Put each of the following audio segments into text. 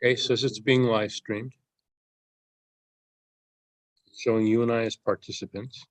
Okay, says it's being live streamed, showing you and I as participants.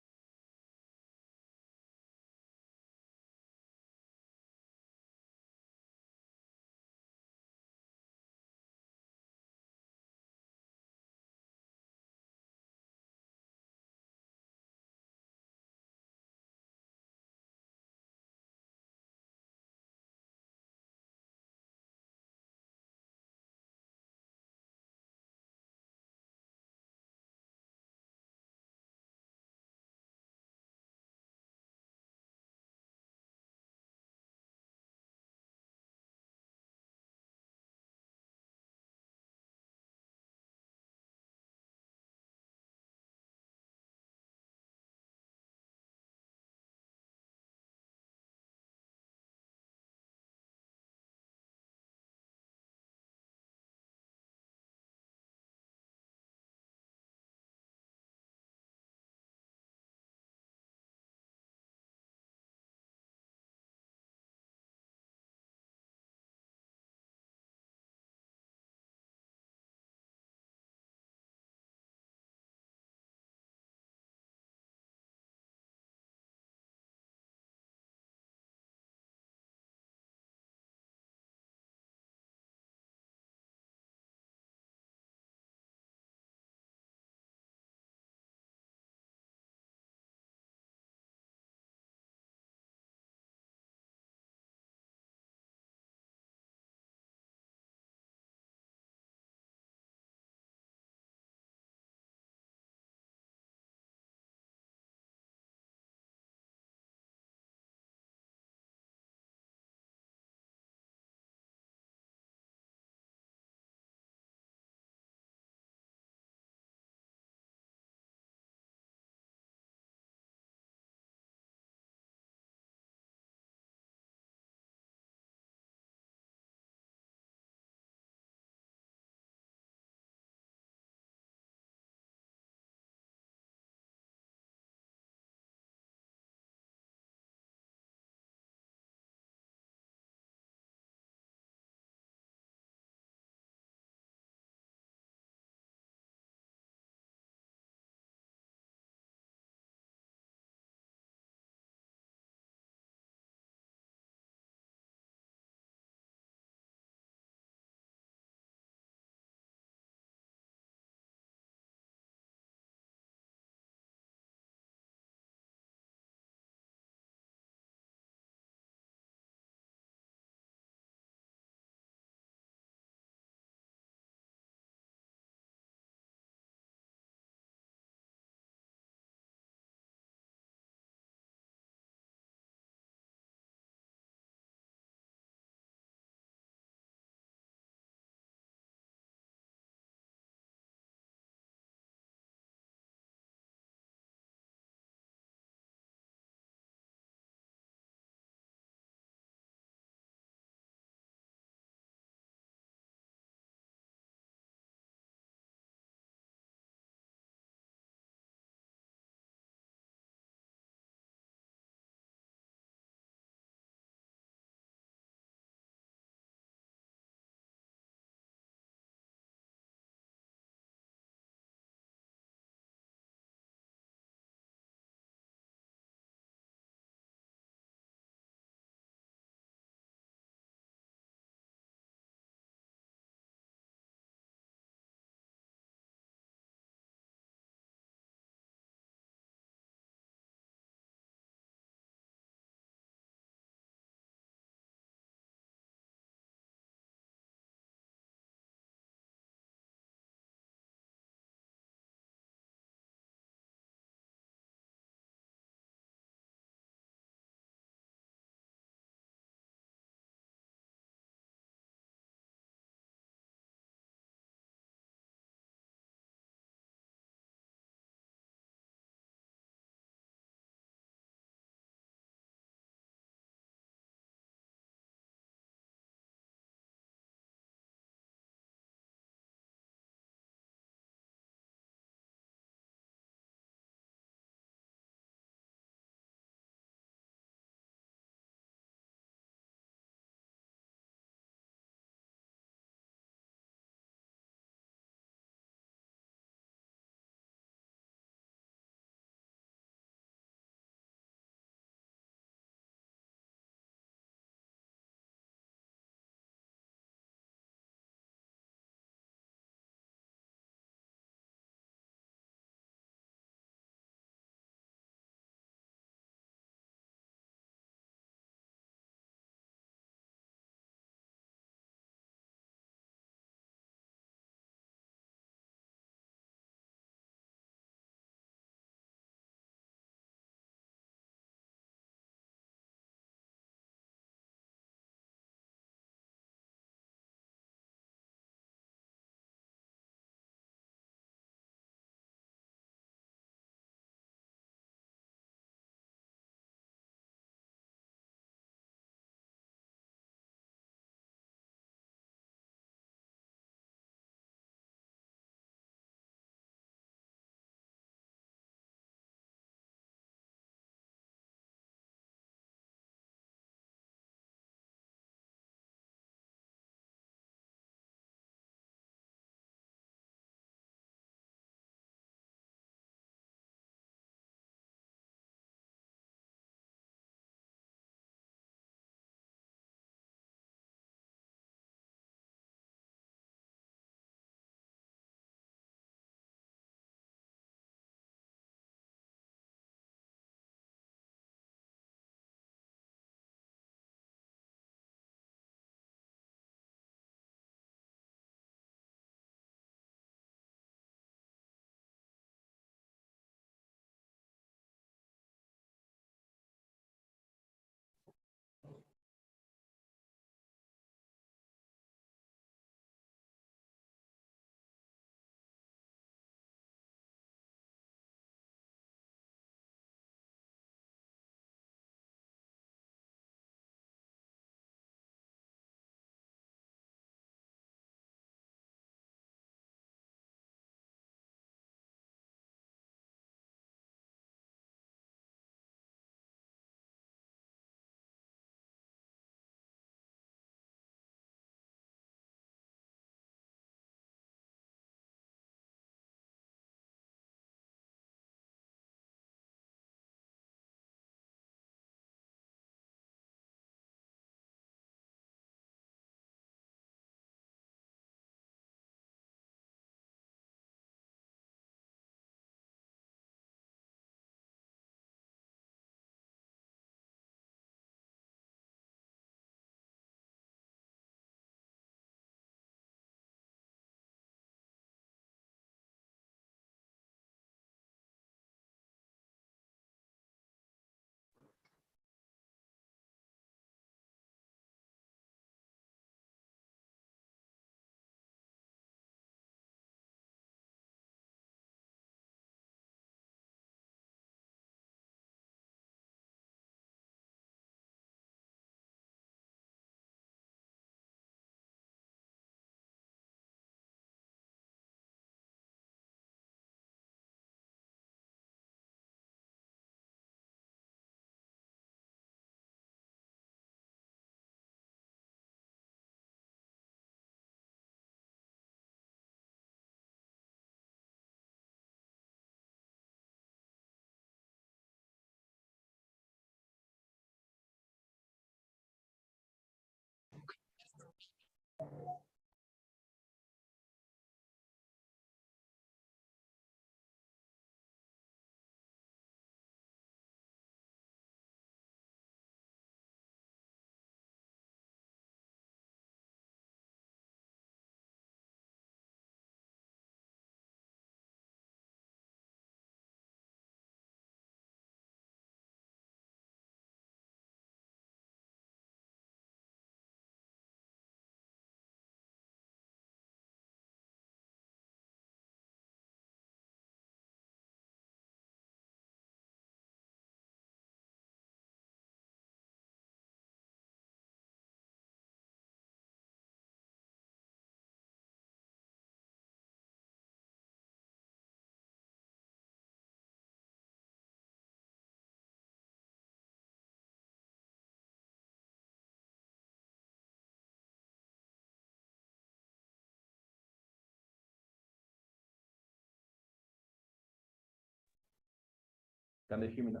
Can they hear me now?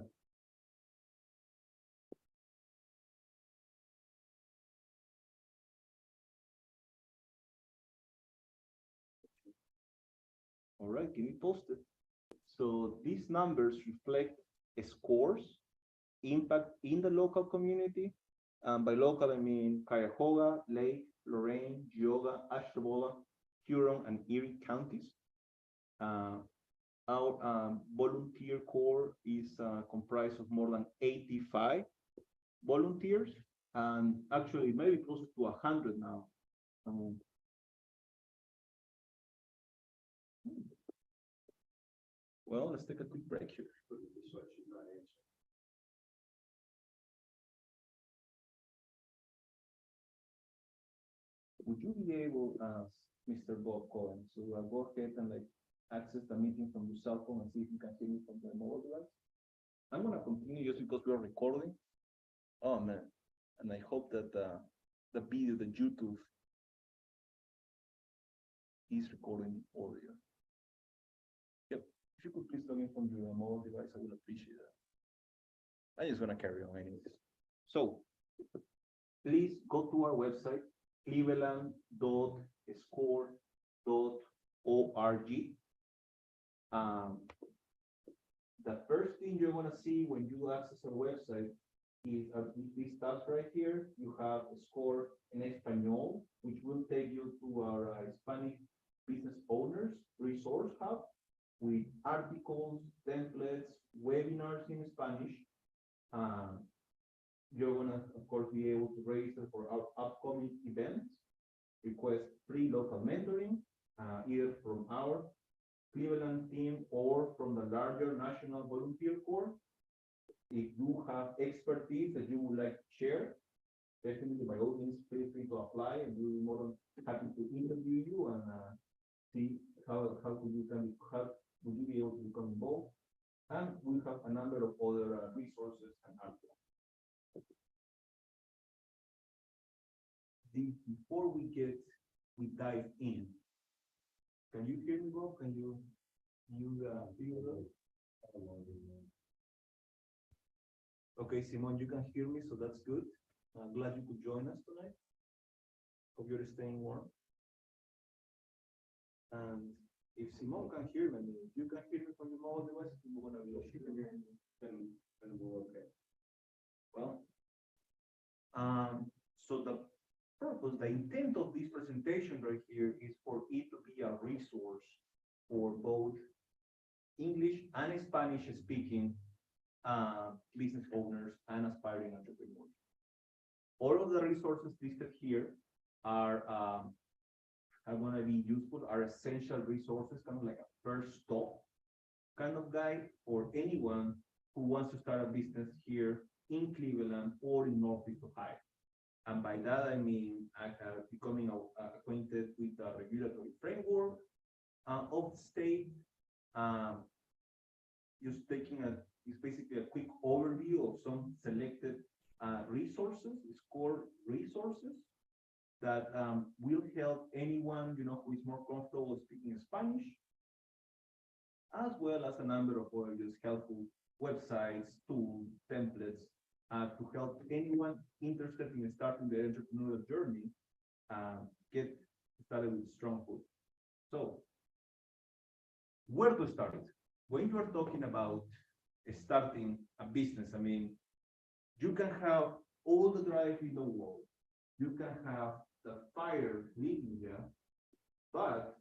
All right, give me posted. So these numbers reflect scores, impact in the local community. By local, I mean Cuyahoga, Lake, Lorraine, Geauga, Ashtabula, Huron, and Erie counties. Our volunteer corps is comprised of more than 85 volunteers, and actually maybe close to 100 now. Well, let's take a quick break here. Would you be able, Mr. Bob Cohen, to go ahead and access the meeting from your cell phone and see if you can hear me from the mobile device? I'm gonna continue just because we're recording. Oh man, and I hope that the video, the YouTube, is recording audio. Yep. If you could please log in from your mobile device, I would appreciate that. I'm just gonna carry on anyways. So please go to our website, cleveland.score.org. The first thing you're gonna see when you access our website is these tabs right here. You have a score in Espanol, which will take you to our Hispanic business owners resource hub with articles, templates, webinars in Spanish. You're gonna, of course, be able to register for our upcoming events, request free local mentoring, either from our Cleveland team or from the larger National Volunteer Corps. If you have expertise that you would like to share, definitely by all means feel free to apply, and we'll be more than happy to interview you and see how would you be able to become involved. And we have a number of other resources and articles. Before we dive in, can you hear me, Bob? Can you feel that? Okay, Simon, you can hear me, so that's good. I'm glad you could join us tonight. Hope you're staying warm. And if Simon can hear me, if you can hear me from your mobile device, we're gonna be okay. Then we're okay. Well, so the purpose, the intent of this presentation right here is for it to be a resource for both English and Spanish speaking business owners and aspiring entrepreneurs. All of the resources listed here are going to be useful, are essential resources, kind of like a first stop kind of guide for anyone who wants to start a business here in Cleveland or in Northeast Ohio. And by that, I mean becoming acquainted with the regulatory framework of the state, just taking it's basically a quick overview of some selected resources, core resources that will help anyone, who is more comfortable speaking Spanish, as well as a number of other just helpful websites, tools, templates, to help anyone interested in starting their entrepreneurial journey get started with strong foot. So, where to start? When you are talking about starting a business, I mean, you can have all the drive in the world, you can have the fire leading you, but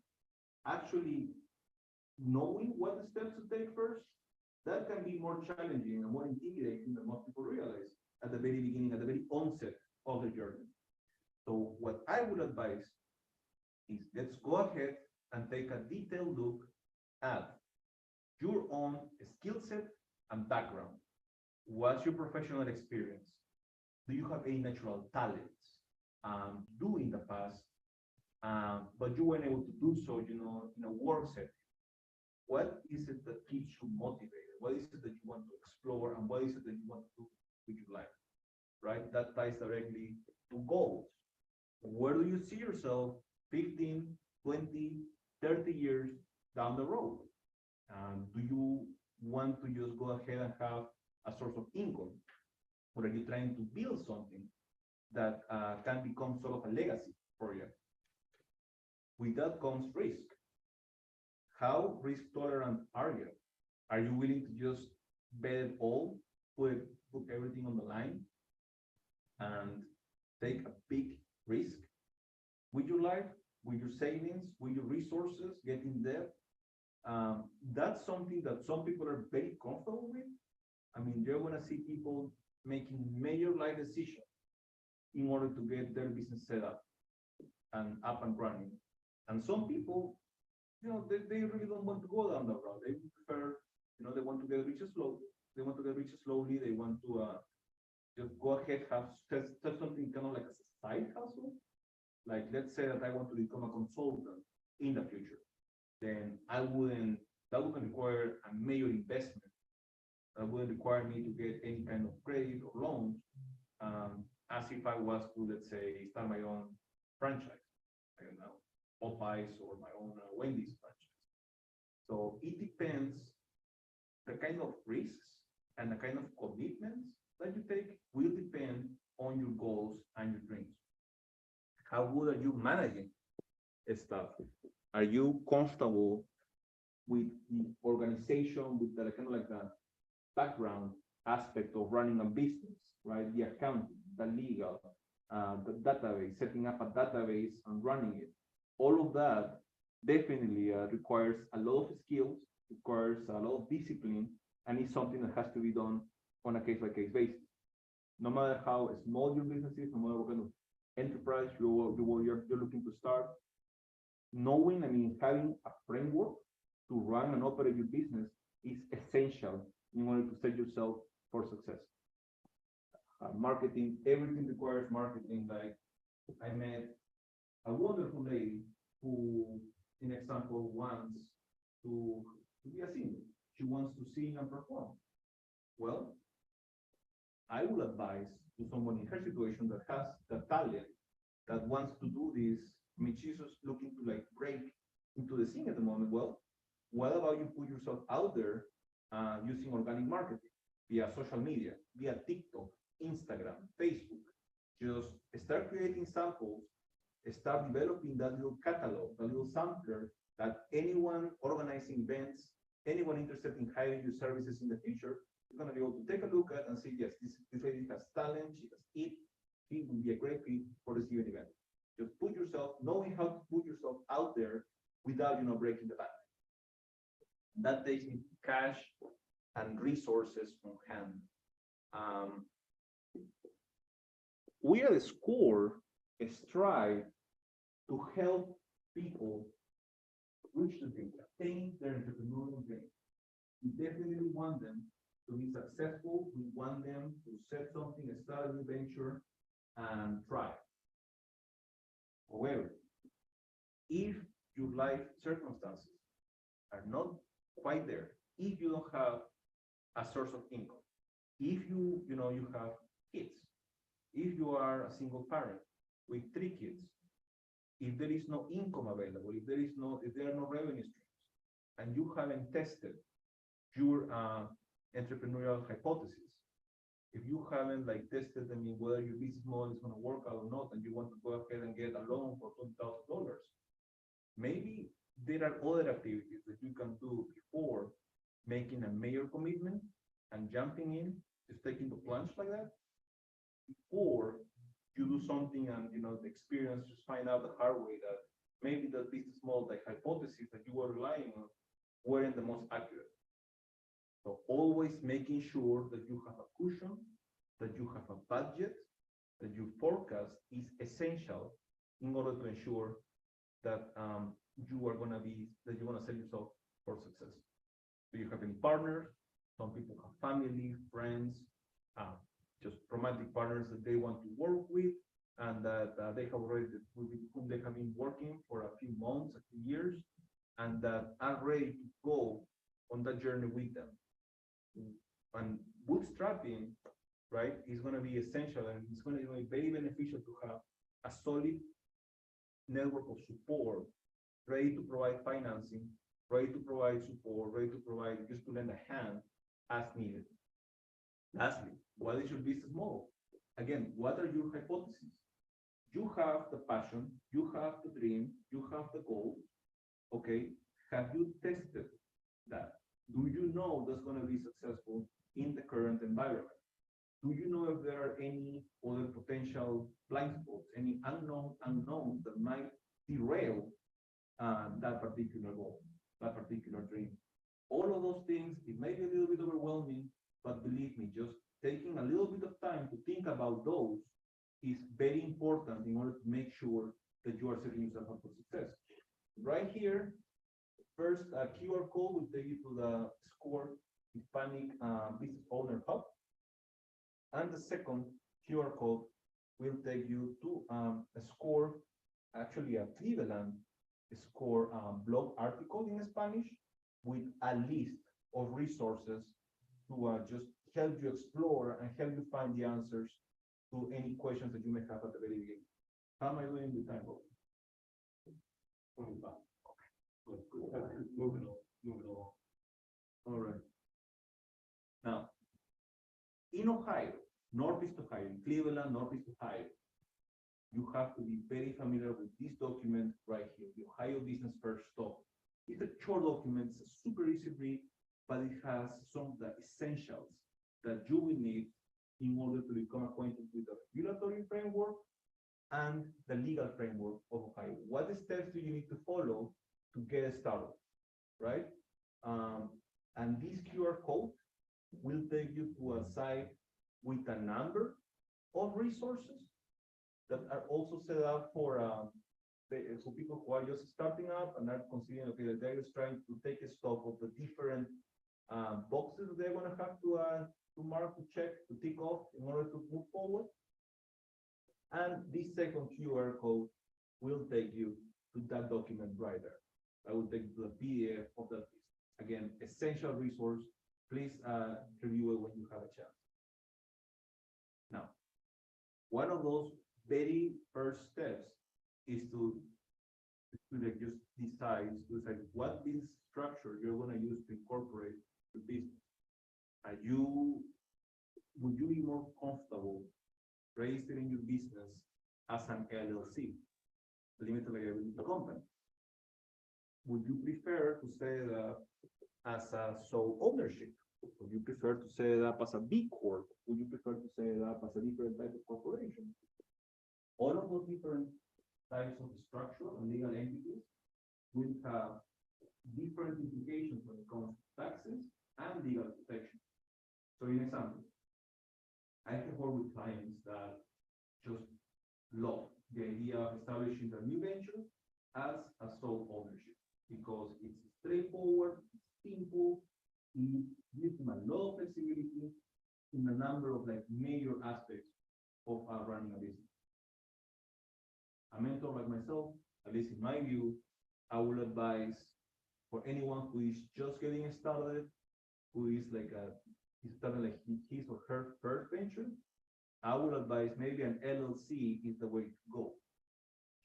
actually knowing what the steps to take first, that can be more challenging and more intimidating than most people realize at the very beginning, at the very onset of the journey. So what I would advise is let's go ahead and take a detailed look at your own skill set and background. What's your professional experience? Do you have any natural talents? Do in the past, but you weren't able to do so, in a work setting. What is it that keeps you motivated? What is it that you want to explore, and what is it that you want to do with your life? Right? That ties directly to goals. Where do you see yourself 15, 20, 30 years down the road? Do you want to just go ahead and have a source of income? Or are you trying to build something that can become sort of a legacy for you? With that comes risk. How risk tolerant are you? Are you willing to just bet it all, put everything on the line, and take a big risk with your life, with your savings, with your resources, get in debt? That's something that some people are very comfortable with. I mean, you're going to see people making major life decisions in order to get their business set up and running. And some people, they really don't want to go down that route. They prefer, they want to get rich slow. They want to get rich slowly. They want to just go ahead, have something kind of like a side hustle. Like, let's say that I want to become a consultant in the future. Then that wouldn't require a major investment. That wouldn't require me to get any kind of credit or loans, as if I was to, let's say, start my own franchise. I don't know, Popeyes or my own Wendy's franchise. So it depends. The kind of risks and the kind of commitments that you take will depend on your goals and your dreams. How good are you managing stuff? Are you comfortable with the organization, with the kind of like the background aspect of running a business, right? The accounting, the legal, the database, setting up a database and running it. All of that definitely requires a lot of skills, requires a lot of discipline, and it's something that has to be done on a case-by-case basis. No matter how small your business is, no matter what kind of enterprise you're looking to start, having a framework to run and operate your business is essential in order to set yourself for success. Marketing, everything requires marketing. Like, I met a wonderful lady who, in example, wants to be a singer. She wants to sing and perform. Well, I would advise to someone in her situation that has the talent, that wants to do this. I mean, she's just looking to like break into the scene at the moment. Well, what about you put yourself out there using organic marketing via social media, via TikTok, Instagram, Facebook? Just start creating samples, start developing that little catalog, that little sampler that anyone organizing events, anyone interested in hiring your services in the future is going to be able to take a look at and say, yes, this lady has talent, she has it, she would be a great fit for this given event. Just put yourself, knowing how to put yourself out there without, breaking the bank. That takes me cash and resources on hand. We at the SCORE strive to help people reach the dream, attain their entrepreneurial dream. We definitely want them to be successful. We want them to set something, start a new venture, and try. However, if your life circumstances are not quite there, if you don't have a source of income, if you have kids, if you are a single parent with 3 kids, if there is no income available, if there are no revenue streams, and you haven't tested your entrepreneurial hypothesis, if you haven't tested, whether your business model is going to work out or not, and you want to go ahead and get a loan for $20,000, maybe there are other activities that you can do before making a major commitment and jumping in, just taking the plunge like that, before you do something and the experience, just find out the hard way that maybe the business model, the hypothesis that you were relying on, weren't the most accurate. So always making sure that you have a cushion, that you have a budget, that your forecast is essential in order to ensure that you are going to set yourself for success. Do you have any partners? Some people have family, friends, just romantic partners that they want to work with, and that they have already, with whom they have been working for a few months, a few years, and that are ready to go on that journey with them. And bootstrapping, right, is going to be essential, and it's going to be very beneficial to have a solid network of support ready to provide financing ready to provide support, ready to provide just to lend a hand as needed. Lastly, what is your business model? Again, what are your hypotheses? You have the passion, you have the dream, you have the goal. Okay, have you tested that? Do you know that's going to be successful in the current environment? Do you know if there are any other potential blind spots, any unknowns that might derail that particular goal, that particular dream? All of those things, it may be a little bit overwhelming, but believe me, just taking a little bit of time to think about those is very important in order to make sure that you are setting yourself up for success. Right here, first QR code will take you to the SCORE Hispanic Business Owner Hub. And the second QR code will take you to a SCORE, actually a Cleveland SCORE blog article in Spanish with a list of resources to just help you explore and help you find the answers to any questions that you may have at the very beginning. How am I doing with time? 25. Okay. Good. Moving on. All right. Now, in Ohio, Northeast Ohio, in Cleveland, Northeast Ohio, you have to be very familiar with this document right here, the Ohio Business First Stop. It's a short document, it's a super easy read, but it has some of the essentials that you will need in order to become acquainted with the regulatory framework and the legal framework of Ohio. What steps do you need to follow to get started, right? And this QR code will take you to a site with a number of resources that are also set up for people who are just starting up and are considering, okay, that they're just trying to take a stock of the different boxes that they're going to have to mark, to check, to tick off in order to move forward. And this second QR code will take you to that document right there. I will take you to the PDF of that list. Again, essential resource. Please review it when you have a chance. Now, one of those very first steps is to just decide what business structure you're going to use to incorporate the business. Would you be more comfortable registering your business as an LLC, limited liability company? Would you prefer to set it up as a sole ownership? Would you prefer to set it up as a B Corp? Would you prefer to set it up as a different type of corporation? All of those different types of structure and legal entities will have different implications when it comes to taxes and legal protection. So, in example, I have worked with clients that just love the idea of establishing a new venture as a sole ownership because it's straightforward, it's simple, it gives them a lot of flexibility in a number of major aspects of running a business. A mentor like myself, at least in my view, I would advise for anyone who is just getting started, who is starting his or her first venture, I would advise maybe an LLC is the way to go.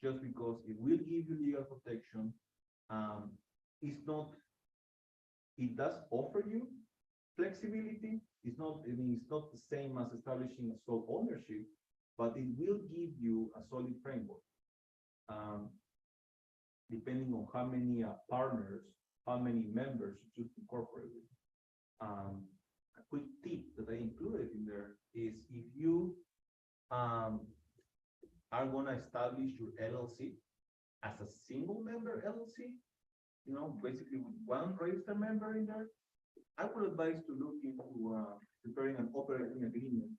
Just because it will give you legal protection. It does offer you flexibility. It's not the same as establishing a sole ownership, but it will give you a solid framework. Depending on how many partners, how many members you choose to incorporate with. A quick tip that I included in there is if you are going to establish your LLC as a single member LLC, basically with one registered member in there, I would advise to look into preparing an operating agreement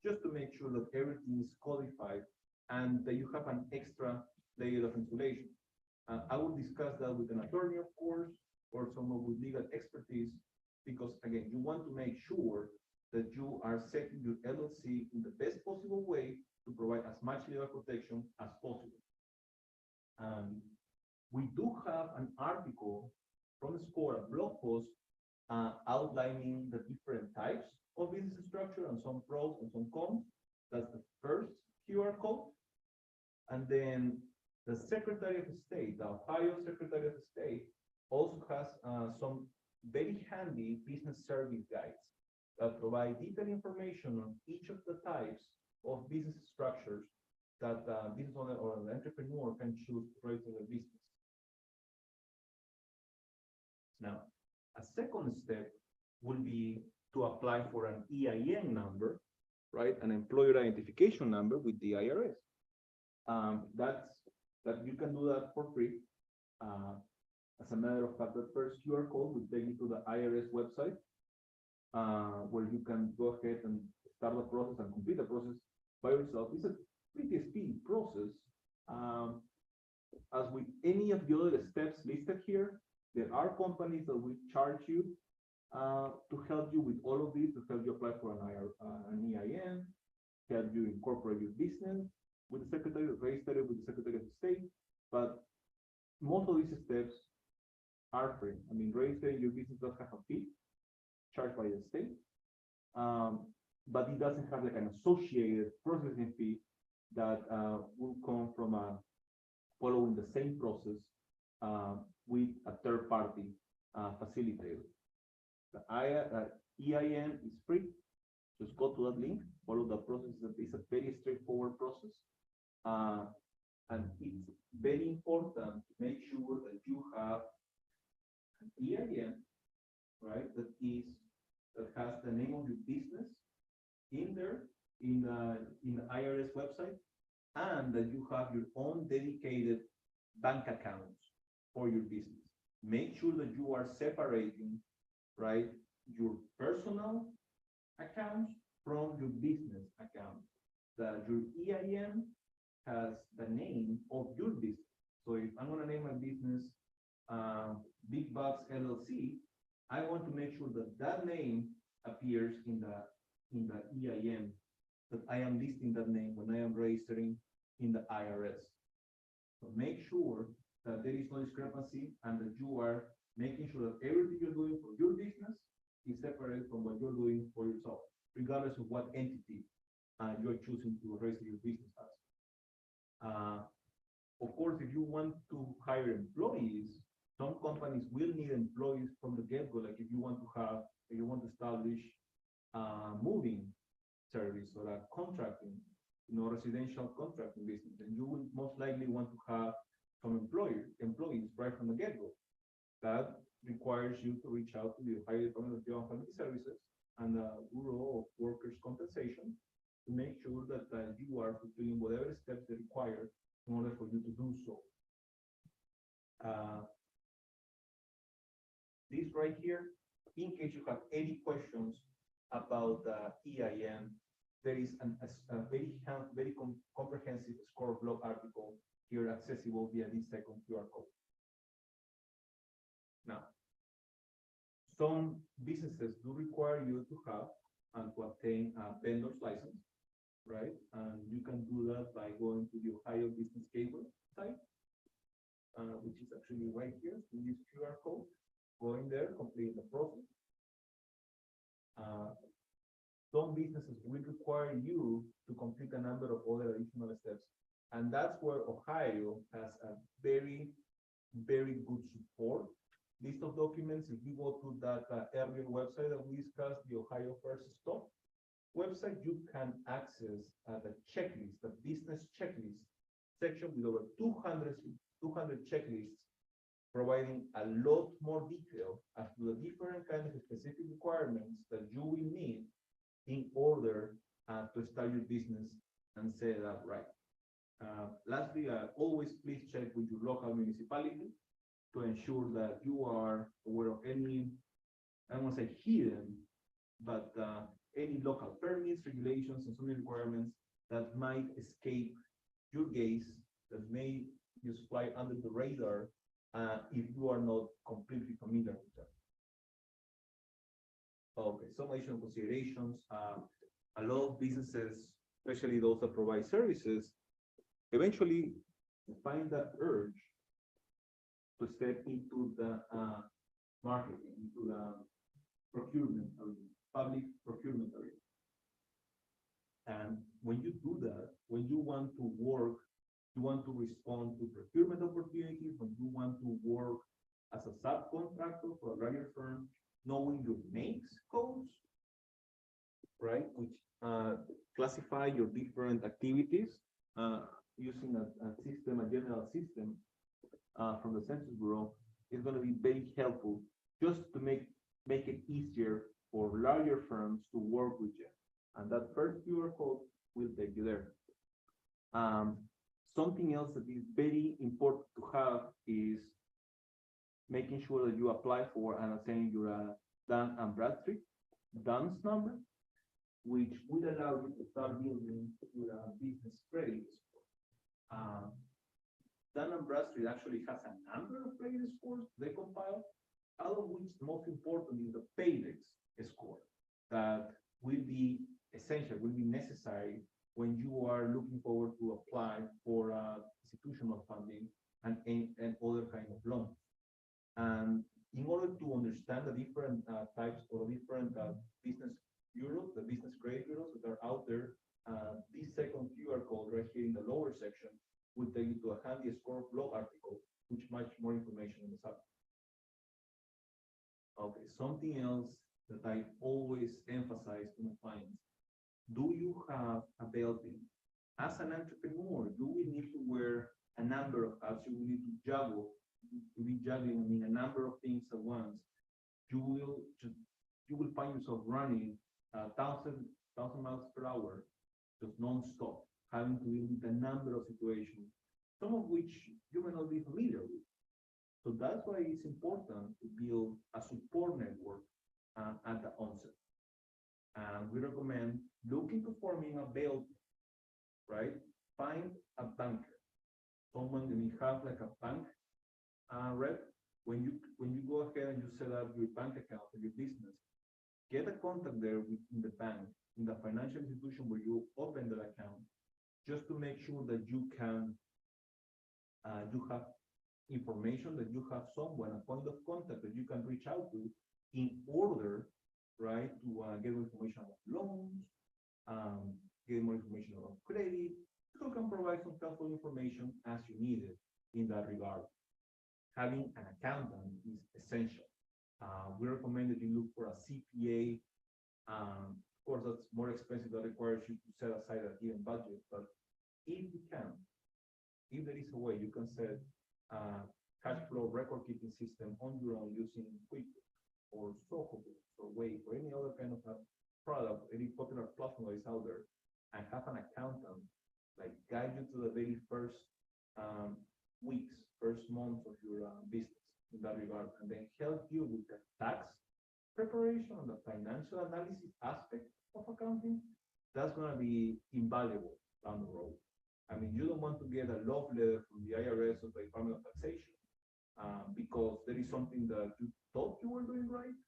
just to make sure that everything is codified and that you have an extra layer of insulation. I will discuss that with an attorney, of course, or someone with legal expertise, because again, you want to make sure that you are setting your LLC in the best possible way to provide as much legal protection as possible. We do have an article from SCORE, a blog post, outlining the different types of business structure and some pros and some cons. That's the first QR code. And then the Secretary of State, the Ohio Secretary of State, also has some very handy business service guides that provide detailed information on each of the types of business structures that business owner or an entrepreneur can choose to register their business. Now, a second step will be to apply for an EIN number, right? An employer identification number with the IRS. That you can do that for free. As a matter of fact, the first QR code will take you to the IRS website, where you can go ahead and start the process and complete the process by yourself. It's a pretty speedy process. As with any of the other steps listed here, there are companies that will charge you to help you with all of this, to help you apply for an EIN, help you incorporate your business with the Secretary, register it with the Secretary of State. But most of these steps are free. I mean, registering your business does have a fee charged by the state, but it doesn't have like an associated processing fee that will come from following the same process with a third-party facilitator. The EIN is free. Just go to that link, follow the process. It's a very straightforward process. And it's very important to make sure that you have an EIN, right? That has the name of your business in there in the IRS website, and that you have your own dedicated bank accounts for your business. Make sure that you are separating, right, your personal accounts from your business accounts. That your EIN has the name of your business. So if I'm going to name my business Big Bucks LLC, I want to make sure that that name appears in the EIN, that I am listing that name when I am registering in the IRS. So make sure that there is no discrepancy and that you are making sure that everything you're doing for your business is separate from what you're doing for yourself, regardless of what entity you're choosing to register your business as. Of course, if you want to hire employees, some companies will need employees from the get-go. Like if you want to establish moving service or a contracting, residential contracting business, then you will most likely want to have some employees right from the get-go. That requires you to reach out to the Ohio Department of Job and Family Services and the Bureau of Workers' Compensation to make sure that you are fulfilling whatever steps they require in order for you to do so. This right here, in case you have any questions about the EIN, there is a very comprehensive score of law article here accessible via this second QR code. Now, some businesses do require you to have and to obtain a vendor's license, right? And you can do that by going to the Ohio Business Gateway site, which is actually right here in this QR code. Going there, completing the process. Some businesses will require you to complete a number of other additional steps. And that's where Ohio has a very, very good support list of documents. If you go to that earlier website that we discussed, the Ohio First Stop website, you can access the checklist, the business checklist section with over 200 checklists, providing a lot more detail as to the different kinds of specific requirements that you will need in order to start your business and set it up right. Lastly, always please check with your local municipality to ensure that you are aware of any, I don't want to say hidden, but any local permits, regulations, and some requirements that might escape your gaze, that may just fly under the radar if you are not completely familiar with them. Okay, some additional considerations. A lot of businesses, especially those that provide services, eventually find that urge to step into the marketing, into the procurement arena, public procurement arena. And when you do that, when you want to work, you want to respond to procurement opportunities, when you want to work as a subcontractor for a larger firm, knowing your makes codes, right? Which classify your different activities using a system, a general system from the Census Bureau is going to be very helpful just to make it easier for larger firms to work with you. And that first QR code will take you there. Something else that is very important to have is making sure that you apply for and assign your Dun and Bradstreet DUNS number, which will allow you to start building your business credit score. Dun and Bradstreet actually has a number of credit scores they compile, out of which the most important is the Paydex score that will be essential, will be necessary when you are looking forward to apply for institutional funding and other kind of loans. And in order to understand the different types or different business bureaus, the business credit bureaus that are out there, this second QR code right here in the lower section will take you to a handy score blog article, which much more information on the subject. Okay, something else that I always emphasize to my clients: do you have a belt-in? As an entrepreneur, do we need to wear a number of hats? You will need to juggle, to be juggling, I mean, a number of things at once. You will find yourself running 1,000 miles per hour, just non-stop, having to deal with a number of situations, some of which you may not be familiar with. So that's why it's important to build a support network at the onset. And we recommend looking to forming a belt, right? Find a banker, someone that may have like a bank rep. When you go ahead and you set up your bank account for your business, get a contact there in the bank, in the financial institution where you open the account, just to make sure that you can, you have information, that you have someone, a point of contact that you can reach out to in order, right, to get information about loans, get more information about credit, so can provide some helpful information as you need it in that regard. Having an accountant is essential. We recommend that you look for a CPA. Of course, that's more expensive. That requires you to set aside a given budget. But if you can, if there is a way, you can set a cash flow record keeping system on your own using QuickBooks or SohoBooks or Wave or any other kind of a product, any popular platform that is out there, and have an accountant like guide you to the very first weeks, first months of your business in that regard, and then help you with the tax preparation and the financial analysis aspect of accounting. That's going to be invaluable down the road. I mean, you don't want to get a love letter from the IRS or the Department of Taxation because there is something that you thought you were doing right,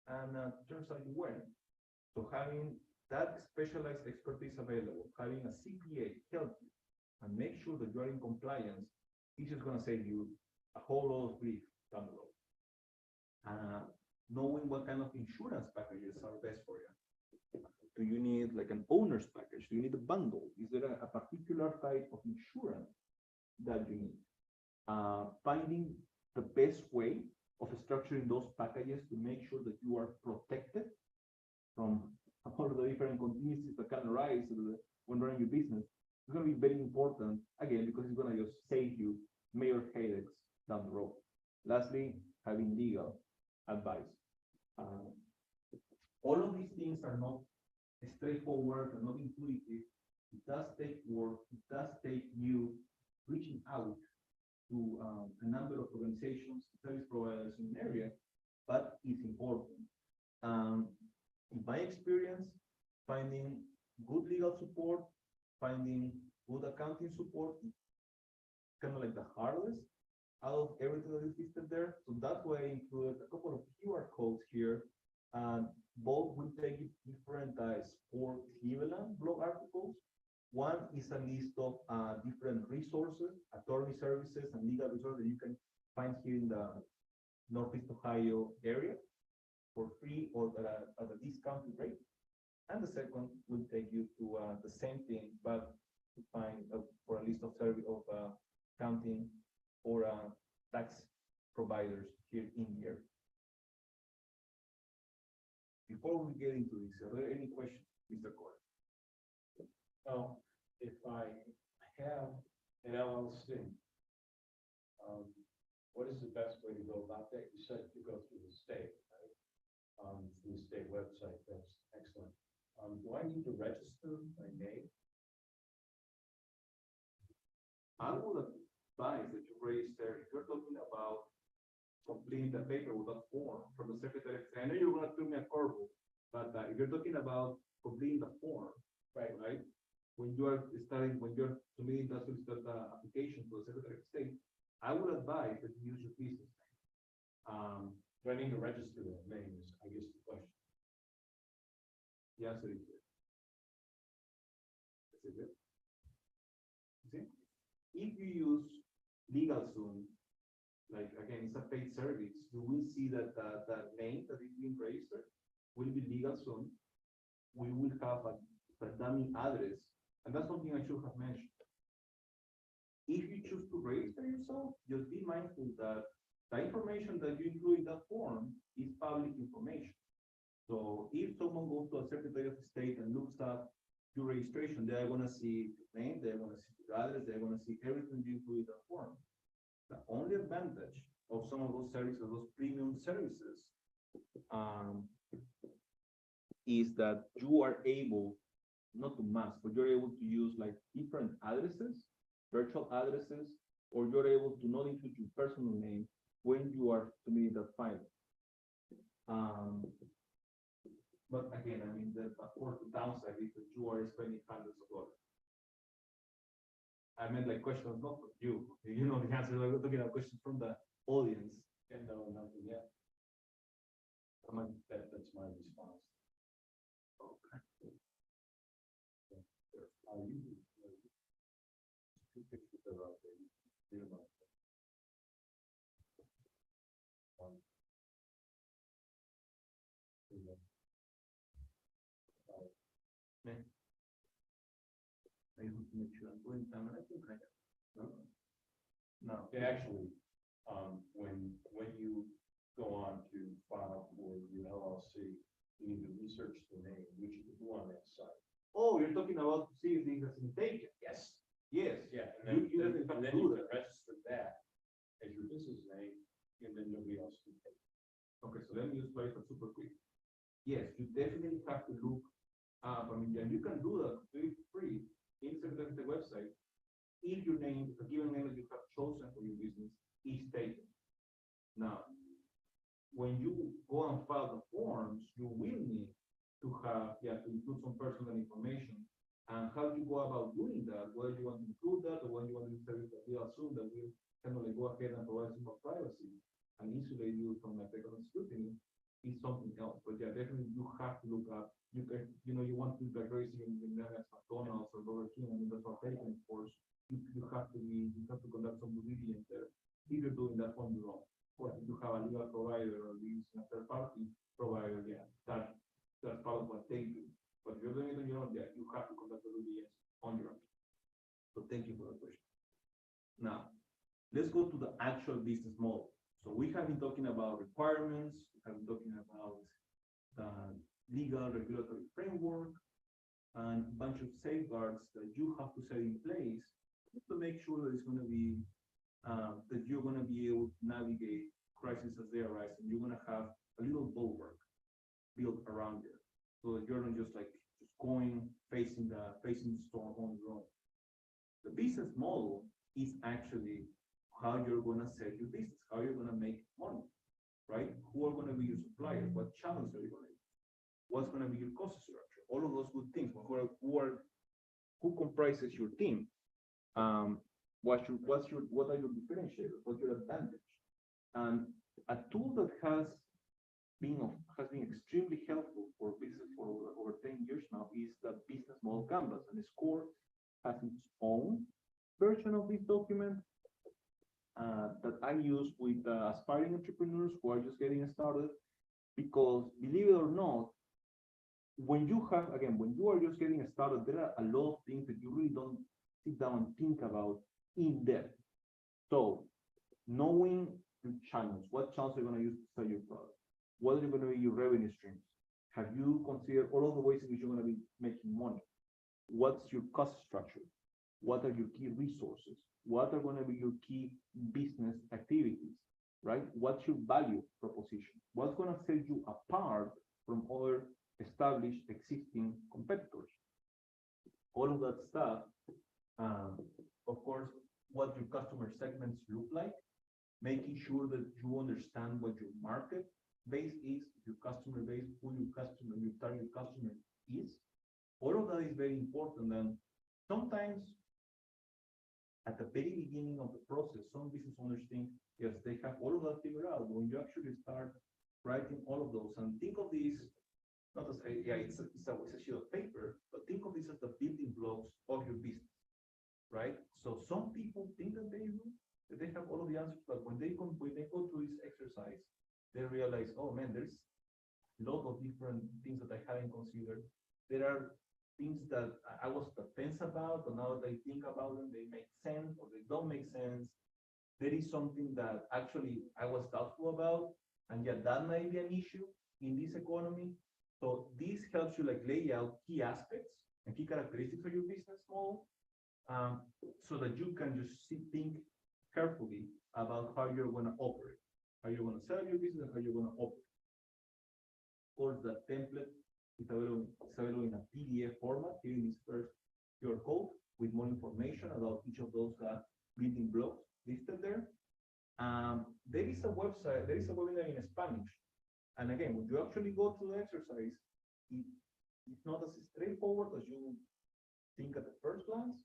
and turns out you weren't. So having that specialized expertise available, having a CPA help you and make sure that you are in compliance, is just going to save you a whole lot of grief down the road. Knowing what kind of insurance packages are best for you. Do you need like an owner's package? Do you need a bundle? Is there a particular type of insurance that you need? Finding the best way of structuring those packages to make sure that you are protected from all of the different contingencies that can arise when running your business is going to be very important, again, because it's going to just save you major headaches down the road. Lastly, having legal advice. All of these things are not straightforward and not intuitive. It does take work. It does take you reaching out to a number of organizations, service providers in the area, but it's important. In my experience, finding good legal support, finding good accounting support, kind of like the hardest out of everything that is listed there. So that's why I included a couple of QR codes here. Both will take you different sport Cleveland blog articles. One is a list of different resources, attorney services and legal resources that you can find here in the Northeast Ohio area for free or at a discounted rate. And the second will take you to the same thing, but to find for a list of service of accounting or tax providers here in the area. Before we get into this, are there any questions, Mr. Corey? Well, if I have an LLC, what is the best way to go about that? You said you go through the state, right? Through the state website, that's excellent. Do I need to register my name? I would advise that you register, if you're talking about completing the paper with that form from the Secretary of State. I know you're gonna do me a curveball, but if you're talking about completing the form, right? When you are starting, when you're submitting the application to the Secretary of State, I would advise that you use your business name. Do I need to register that name is, I guess, the question. The answer is yes. Is it? See? If you use LegalZoom, like again, it's a paid service, you will see that the name that is being registered will be LegalZoom. We will have a dummy address, and that's something I should have mentioned. If you choose to register yourself, just be mindful that the information that you include in that form is public information. So if someone goes to a Secretary of State and looks up your registration, they're gonna see your name, they're gonna see your address, they're gonna see everything you include in that form. The only advantage of some of those services, those premium services, is that you are able, not to mask, but you're able to use like different addresses, virtual addresses, or you're able to not include your personal name when you are submitting that file. But again, I mean, of course, the downside is that you are spending hundreds of dollars. I meant like questions not from you. You know the answer. We're talking about questions from the audience. And no, nothing yet. That's my response. Okay. Two pictures that are out there. They're not- One. Two, Yeah. I want to make sure I'm going down. I think I have. No. Yeah, actually, when you go on to file for your LLC, you need to research the name, which you can do on that site. Oh, you're talking about to see if it has been taken. Yes. Yes. Yeah, and You then, definitely have and to then do you that. can register that as your business name, and then nobody else can take it. Okay, so let me just clarify super quick. Yes, you definitely have to look up. I mean, and you can do that completely free inside the website. If your name, the given name that you have chosen for your business is taken. Now, when you go and file the forms, you will need to have, to include some personal information. And how you go about doing that, whether you want to include that or whether you want to service that we assume that will kind of like go ahead and provide some more privacy and insulate you from like technical scrutiny is something else. But yeah, definitely you have to look up. You can, you know, you want to be like racing in as McDonald's or Burger King, I mean, that's what taken, of course. You have to conduct some due diligence there. If you're doing that on your own. Of course, if you have a legal provider or using a third party provider, that's part of what they do. But if you're doing it on your own, you have to conduct the due diligence on your own. So thank you for the question. Now, let's go to the actual business model. So we have been talking about requirements, we have been talking about the legal regulatory framework, and a bunch of safeguards that you have to set in place just to make sure that it's going to be, that you're going to be able to navigate crises as they arise, and you're going to have a little bulwark built around it, so that you're not just going facing the storm on your own. The business model is actually how you're going to sell your business, how you're going to make money, right? Who are going to be your suppliers? What channels are you going to use? What's going to be your cost structure? All of those good things. Who comprises your team? What are your differentiators? What's your advantage? And a tool that has been extremely helpful for business for over 10 years now is the business model canvas, and SCORE has its own version of this document that I use with aspiring entrepreneurs who are just getting started, because believe it or not, when you are just getting started, there are a lot of things that you really don't sit down and think about in depth. So knowing your channels? What channels are you going to use to sell your product? What are going to be your revenue streams? Have you considered all of the ways in which you're going to be making money? What's your cost structure? What are your key resources? What are going to be your key business activities, right? What's your value proposition? What's going to set you apart from other established existing competitors? All of that stuff, of course, what your customer segments look like, making sure that you understand what your market base is, your customer base, who your target customer is. All of that is very important. And sometimes at the very beginning of the process, some business owners think, yes, they have all of that figured out. When you actually start writing all of those and think of these, not as a, yeah, it's a sheet of paper, but think of this as the building blocks of your business, right? So some people think that they do, that they have all of the answers, but when they go through this exercise, they realize, oh man, there's a lot of different things that I hadn't considered. There are things that I was on the fence about, but now that I think about them, they make sense or they don't make sense. There is something that actually I was doubtful about, and yet that might be an issue in this economy. So this helps you like lay out key aspects and key characteristics of your business model, so that you can just think carefully about how you're going to operate, how you're going to sell your business, and how you're going to operate. Of course, the template is available in a PDF format here in this first QR code with more information about each of those building blocks listed there. There is a website, there is a webinar in Spanish. And again, when you actually go through the exercise, it's not as straightforward as you think at the first glance.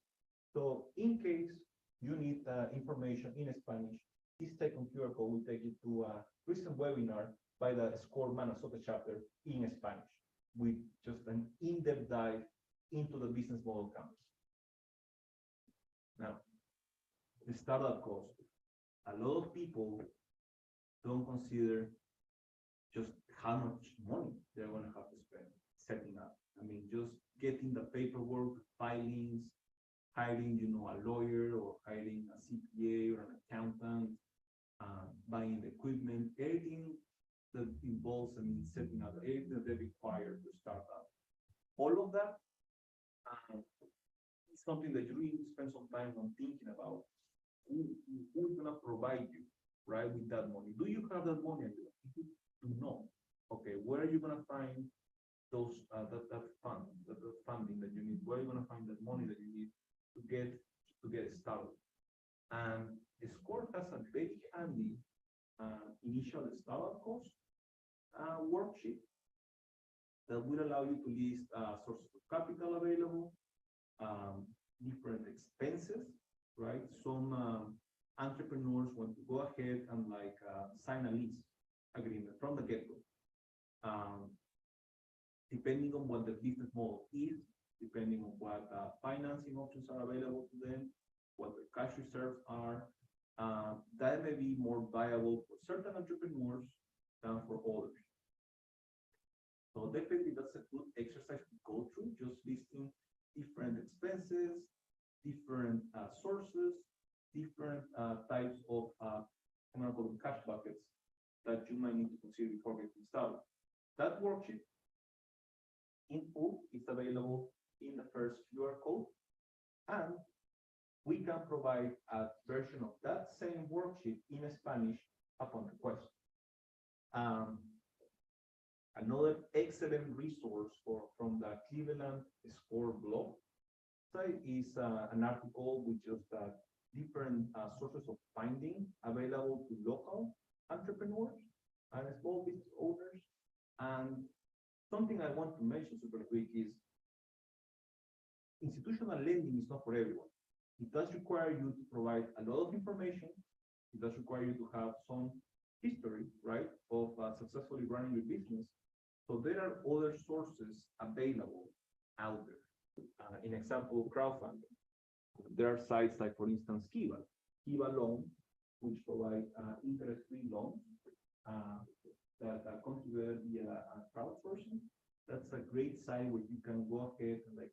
So in case you need information in Spanish, this second QR code will take you to a recent webinar by the SCORE Minnesota chapter in Spanish, with just an in-depth dive into the business model canvas. Now, the startup cost. A lot of people don't consider just how much money they're going to have to spend setting up. I mean, just getting the paperwork, filings, hiring, a lawyer or hiring a CPA or an accountant, buying the equipment, everything that involves, setting up, everything that they require to start up. All of that is something that you really need to spend some time on thinking about. Who's going to provide you, right, with that money? Do you have that money? If you do not, okay, where are you going to find those that funding that you need? Where are you going to find that money that you need to get started? And SCORE has a very handy initial startup cost worksheet that will allow you to list sources of capital available, different expenses, right? Some entrepreneurs want to go ahead and sign a lease agreement from the get-go. Depending on what the business model is, depending on what financing options are available to them, what their cash reserves are, that may be more viable for certain entrepreneurs than for others. So definitely that's a good exercise to go through, just listing different expenses, different sources, different types of I'm going to call them cash buckets that you might need to consider before getting started. That worksheet in full is available in the first QR code, and we can provide a version of that same worksheet in Spanish upon request. Another excellent resource from the Cleveland SCORE blog site is an article with just different sources of funding available to local entrepreneurs and small business owners. And something I want to mention super quick is institutional lending is not for everyone. It does require you to provide a lot of information. It does require you to have some history, right, of successfully running your business. So there are other sources available out there. In example, crowdfunding. There are sites like, for instance, Kiva Loan, which provide interest-free loans that come together via crowdsourcing. That's a great site where you can go ahead and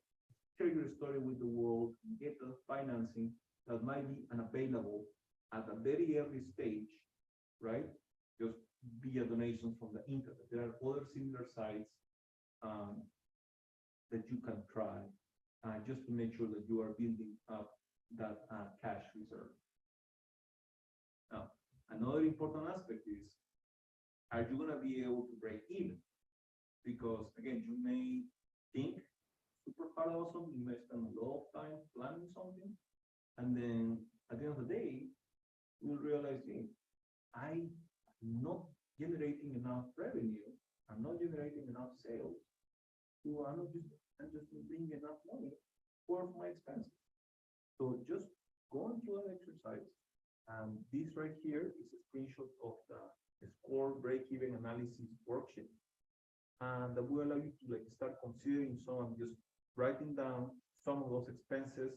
share your story with the world and get the financing that might be unavailable at a very early stage, right? Just via donations from the internet. There are other similar sites that you can try just to make sure that you are building up that cash reserve. Now, another important aspect is, are you going to be able to break even? Because again, you may think super hard about something, you may spend a lot of time planning something, and then at the end of the day, you'll realize, hey, I'm not generating enough revenue, I'm not generating enough sales, so I'm just bringing enough money for my expenses. So just going through an exercise, this right here is a screenshot of the score break-even analysis worksheet, and that will allow you to like start considering some, just writing down some of those expenses,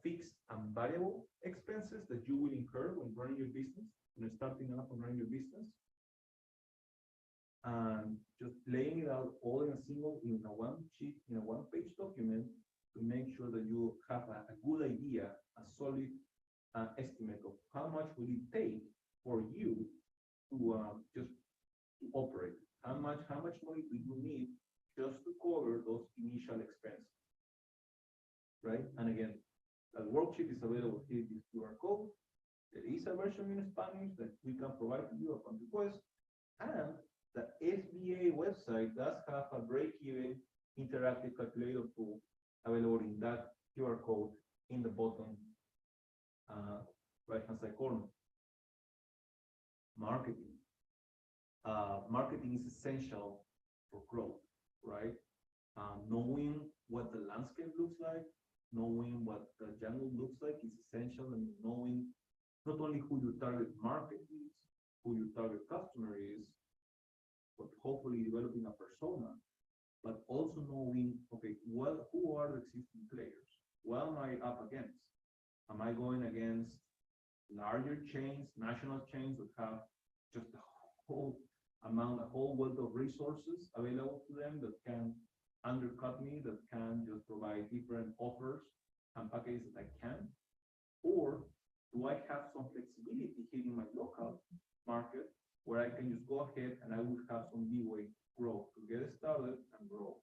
fixed and variable expenses that you will incur when running your business, when starting up and running your business, and just laying it out all in a single, in a one sheet, in a one-page document, to make sure that you have a good idea, a solid estimate of how much will it take for you to just to operate. How much money do you need just to cover those initial expenses, right? And again, that worksheet is available here, this QR code. There is a version in Spanish that we can provide to you upon request, and the SBA website does have a break-even interactive calculator tool available in that QR code in the bottom right-hand side corner. Marketing. Marketing is essential for growth, right? Knowing what the landscape looks like, knowing what the jungle looks like is essential, and knowing not only who your target market is, who your target customer is, but hopefully developing a persona, but also knowing, okay, who are the existing players? What am I up against? Am I going against larger chains, national chains that have just a whole wealth of resources available to them that can undercut me, that can just provide different offers and packages that I can? Or do I have some flexibility here in my local market where I can just go ahead and I will have some leeway growth to get started and grow?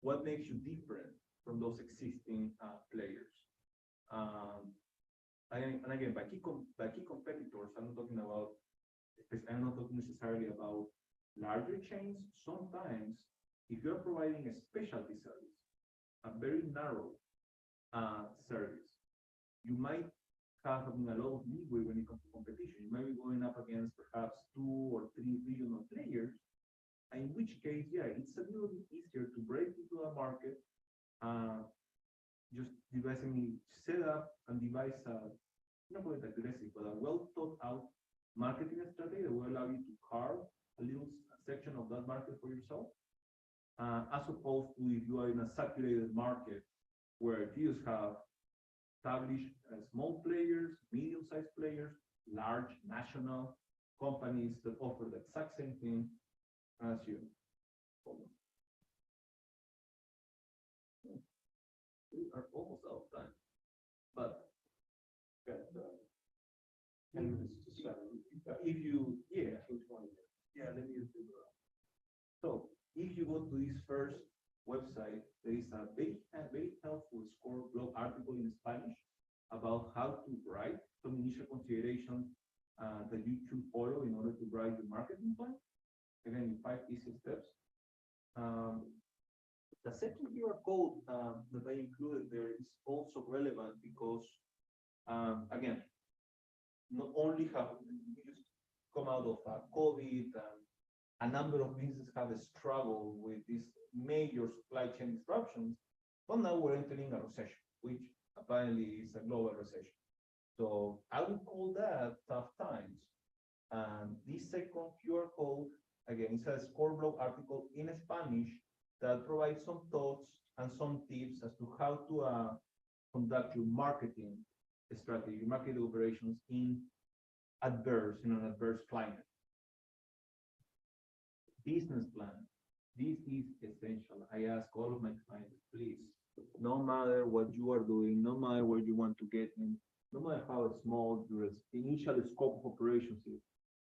What makes you different from those existing players? And again, by key competitors, I'm not talking necessarily about larger chains. Sometimes, if you're providing a specialty service, a very narrow service, you might have a lot of leeway when it comes to competition. You might be going up against perhaps 2 or 3 regional players, in which case, yeah, it's a little bit easier to break into a market, just set up and devise not quite aggressive, but a well thought out marketing strategy that will allow you to carve a little section of that market for yourself, as opposed to if you are in a saturated market where you just have established small players, medium-sized players, large national companies that offer the exact same thing as you. We are almost out of time, but if you, let me just do that. So if you go to this first website, there is a very helpful score blog article in Spanish about how to write some initial considerations that you should follow in order to write your marketing plan. Again, 5 easy steps. The second QR code that I included there is also relevant because, again, not only have we just come out of COVID, a number of businesses have struggled with these major supply chain disruptions, but now we're entering a recession, which apparently is a global recession. So I would call that tough times. This second QR code, again, it's a score blog article in Spanish that provides some thoughts and some tips as to how to conduct your marketing strategy, your marketing operations in an adverse climate. Business plan. This is essential. I ask all of my clients, please, no matter what you are doing, no matter where you want to get in, no matter how small your initial scope of operations is,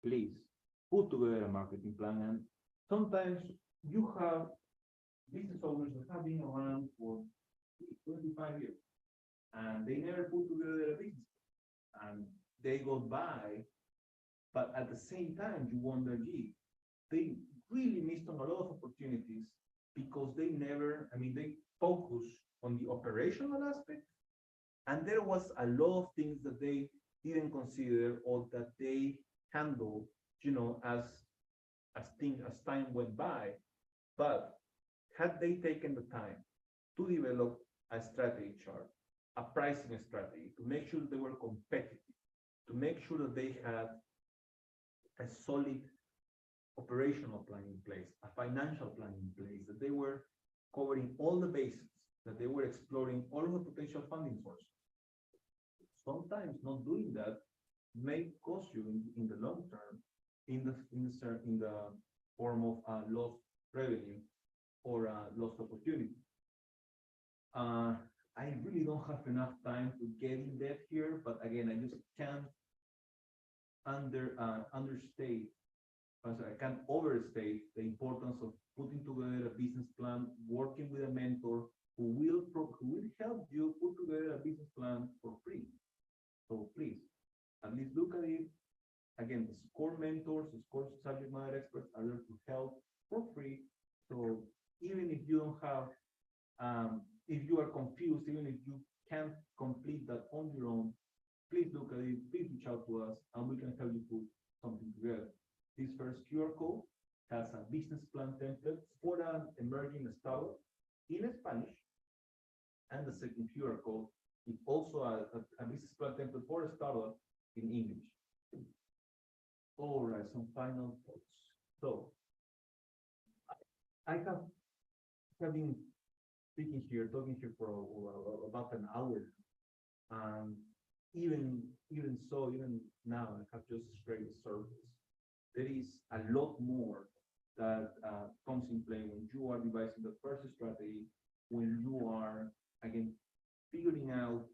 please put together a marketing plan. And sometimes you have business owners that have been around for 25 years and they never put together a business plan. And they go by, but at the same time, you wonder, gee, they really missed on a lot of opportunities because they never, I mean, they focus on the operational aspect, and there was a lot of things that they didn't consider or that they handled, as time went by. But had they taken the time to develop a strategy chart, a pricing strategy, to make sure they were competitive, to make sure that they had a solid operational plan in place, a financial plan in place, that they were covering all the bases, that they were exploring all of the potential funding sources. Sometimes not doing that may cost you in the long term, in the form of lost revenue or lost opportunity. I really don't have enough time to get in depth here, but again, I just can't understate, I can't overstate the importance of putting together a business plan, working with a mentor who will help you put together a business plan for free. So please, at least look at it. Again, the SCORE mentors, the SCORE subject matter experts are there to help for free. So even if you don't have, if you are confused, even if you can't complete that on your own, please look at it, please reach out to us, and we can help you put something together. This first QR code has a business plan template for an emerging startup in Spanish, and the second QR code is also a business plan template for a startup in English. All right, some final thoughts. So I have been talking here for about an hour. Even now, I have just scratched the surface. There is a lot more that comes in play when you are devising the first strategy, when you are, again, figuring out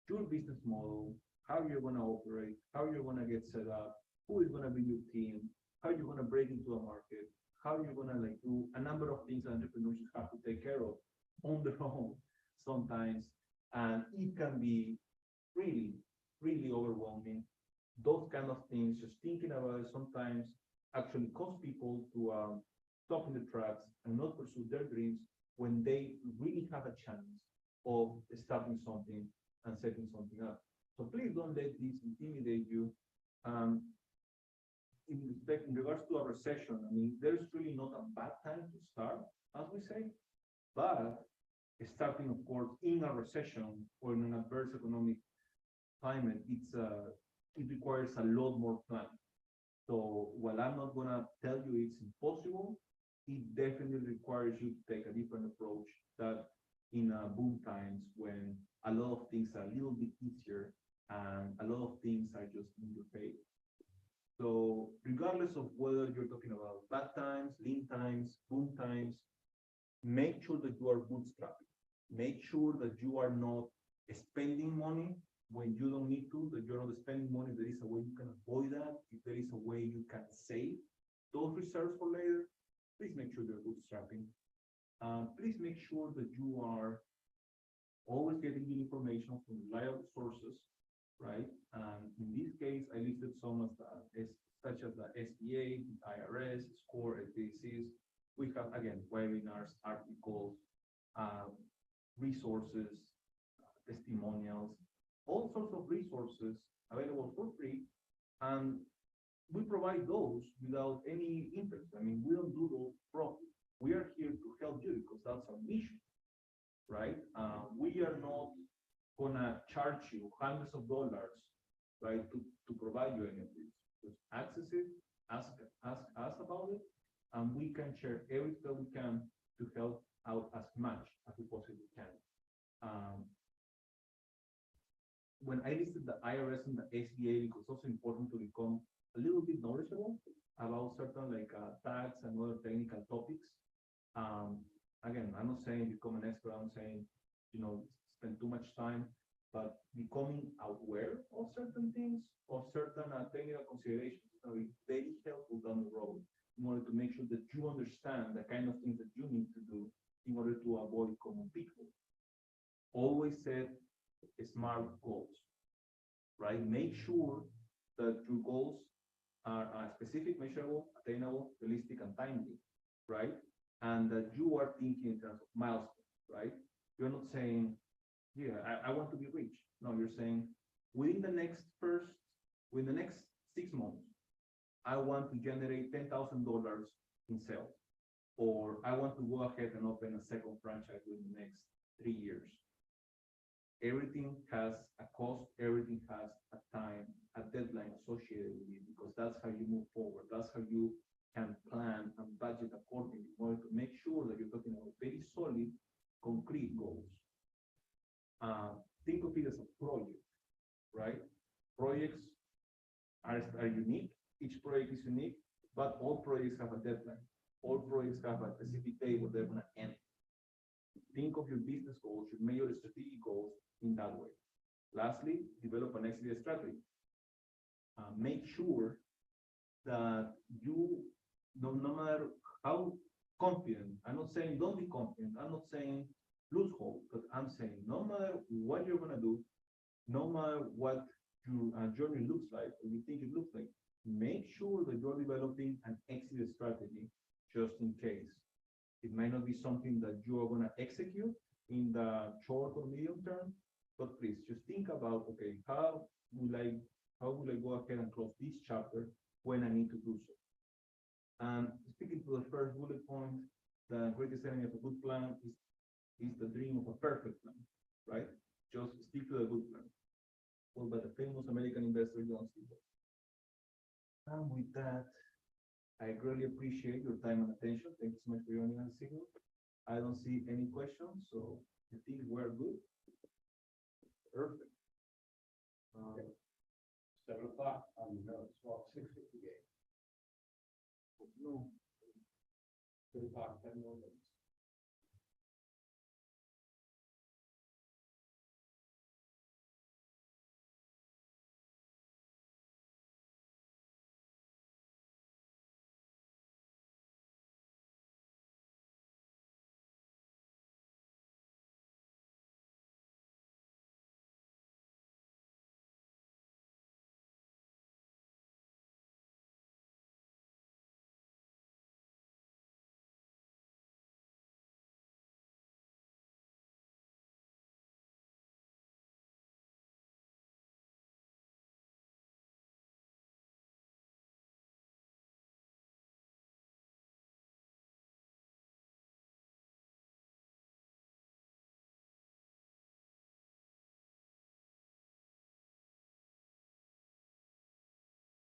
your business model, how you're going to operate, how you're going to get set up, who is going to be your team, how you're going to break into a market, how you're going to do a number of things that entrepreneurs have to take care of on their own sometimes. And it can be really, really overwhelming. Those kind of things, just thinking about it sometimes actually cause people to stop in the tracks and not pursue their dreams when they really have a chance of starting something and setting something up. So please don't let this intimidate you. In regards to a recession, I mean, there's really not a bad time to start, as we say, but starting, of course, in a recession or in an adverse economic climate, it requires a lot more planning. So while I'm not gonna tell you it's impossible, it definitely requires you to take a different approach that in boom times when a lot of things are a little bit easier and a lot of things are just in your favor. So regardless of whether you're talking about bad times, lean times, boom times, make sure that you are bootstrapping. Make sure that you are not spending money when you don't need to, that you're not spending money. There is a way you can avoid that. If there is a way you can save those reserves for later, please make sure you're bootstrapping. Please make sure that you are always getting the information from reliable sources, right? In this case, I listed some of such as the SBA, the IRS, SCORE, SDCs. We have, again, webinars, articles, resources, testimonials, all sorts of resources available for free. And we provide those without any interest. I mean, we don't do those profit. We are here to help you because that's our mission, right? We are not gonna charge you hundreds of dollars, right, to provide you any of this. Just access it, ask us about it, and we can share everything that we can to help out as much as we possibly can. When I listed the IRS and the SBA, because it's also important to become a little bit knowledgeable about certain tax and other technical topics. Again, I'm not saying become an expert. I'm saying, spend too much time. but becoming aware of certain things, of certain technical considerations, is going to be very helpful down the road in order to make sure that you understand the kind of things that you need to do in order to avoid common pitfalls. Always set smart goals, right? Make sure that your goals are specific, measurable, attainable, realistic, and timely, right? And that you are thinking in terms of milestones, right? You're not saying, yeah, I want to be rich. No, you're saying within the next 6 months, I want to generate $10,000 in sales, or I want to go ahead and open a second franchise within the next 3 years. Everything has a cost, everything has a time, a deadline associated with it, because that's how you move forward. That's how you can plan and budget accordingly in order to make sure that you're talking about very solid, concrete goals. Think of it as a project, right? Projects are unique. Each project is unique, but all projects have a deadline. All projects have a specific day where they're going to end. Think of your business goals, your major strategic goals in that way. Lastly, develop an exit strategy. Make sure that you, no matter how confident, I'm not saying don't be confident, I'm not saying lose hope, but I'm saying no matter what you're going to do, no matter what your journey looks like, or you think it looks like, make sure that you're developing an exit strategy just in case. It might not be something that you are going to execute in the short or medium term, but please just think about, okay, how will I go ahead and close this chapter when I need to do so? And speaking to the first bullet point, the greatest enemy of a good plan is the dream of a perfect plan, right? Just stick to the good plan. Well, by the famous American investor John Stevens. And with that, I greatly appreciate your time and attention. Thank you so much for joining us, Signal. I don't see any questions, so I think we're good. Perfect. 7 o'clock on the notes, well, 6:58. No. 7 o'clock, 10 more minutes.